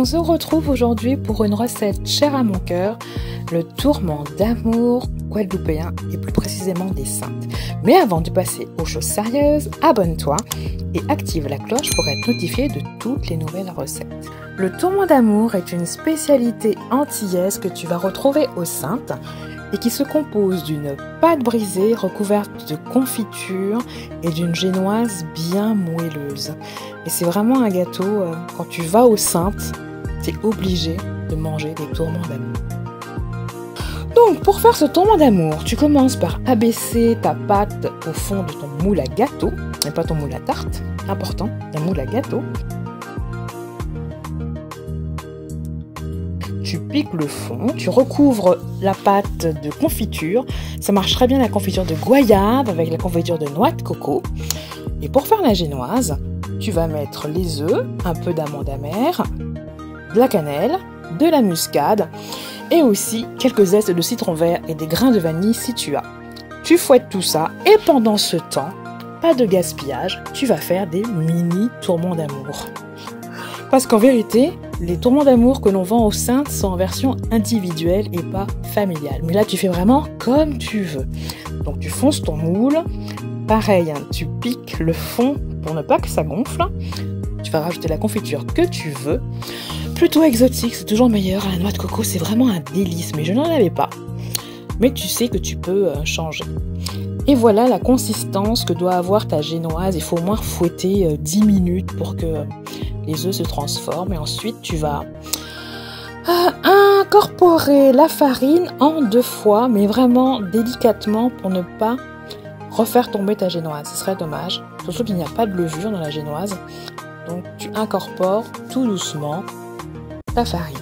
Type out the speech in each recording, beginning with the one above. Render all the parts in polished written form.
On se retrouve aujourd'hui pour une recette chère à mon cœur, le tourment d'amour guadeloupéen et plus précisément des Saintes. Mais avant de passer aux choses sérieuses, abonne-toi et active la cloche pour être notifié de toutes les nouvelles recettes. Le tourment d'amour est une spécialité antillaise que tu vas retrouver aux Saintes et qui se compose d'une pâte brisée recouverte de confiture et d'une génoise bien moelleuse. Et c'est vraiment un gâteau, quand tu vas aux Saintes, tu es obligé de manger des tourments d'amour. Donc pour faire ce tourment d'amour, tu commences par abaisser ta pâte au fond de ton moule à gâteau, et pas ton moule à tarte, important, un moule à gâteau. Tu piques le fond, tu recouvres la pâte de confiture. Ça marche très bien la confiture de goyave avec la confiture de noix de coco. Et pour faire la génoise, tu vas mettre les œufs, un peu d'amande amère, de la cannelle, de la muscade et aussi quelques zestes de citron vert et des grains de vanille si tu as. Tu fouettes tout ça et pendant ce temps, pas de gaspillage, tu vas faire des mini tourments d'amour. Parce qu'en vérité, les tourments d'amour que l'on vend aux Saintes sont en version individuelle et pas familiale. Mais là, tu fais vraiment comme tu veux. Donc, tu fonces ton moule. Pareil, hein, tu piques le fond pour ne pas que ça gonfle. Tu vas rajouter la confiture que tu veux. Plutôt exotique, c'est toujours meilleur. La noix de coco, c'est vraiment un délice. Mais je n'en avais pas. Mais tu sais que tu peux changer. Et voilà la consistance que doit avoir ta génoise. Il faut au moins fouetter 10 minutes pour que les œufs se transforment. Et ensuite, tu vas incorporer la farine en 2 fois, mais vraiment délicatement pour ne pas refaire tomber ta génoise. Ce serait dommage. Surtout qu'il n'y a pas de levure dans la génoise. Donc, tu incorpores tout doucement ta farine.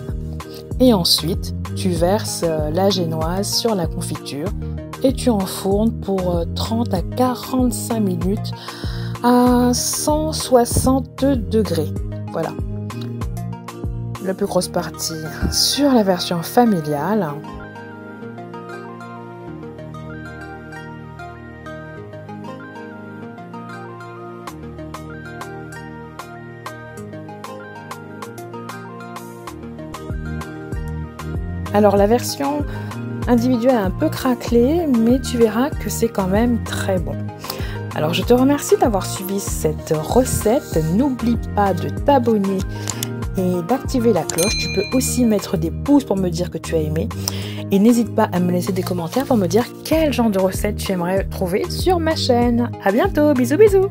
Et ensuite, tu verses la génoise sur la confiture et tu enfournes pour 30 à 45 minutes à 160 degrés. Voilà. La plus grosse partie sur la version familiale. Alors la version individuelle est un peu craquelée, mais tu verras que c'est quand même très bon. Alors je te remercie d'avoir suivi cette recette. N'oublie pas de t'abonner et d'activer la cloche. Tu peux aussi mettre des pouces pour me dire que tu as aimé. Et n'hésite pas à me laisser des commentaires pour me dire quel genre de recette tu aimerais trouver sur ma chaîne. À bientôt, bisous bisous.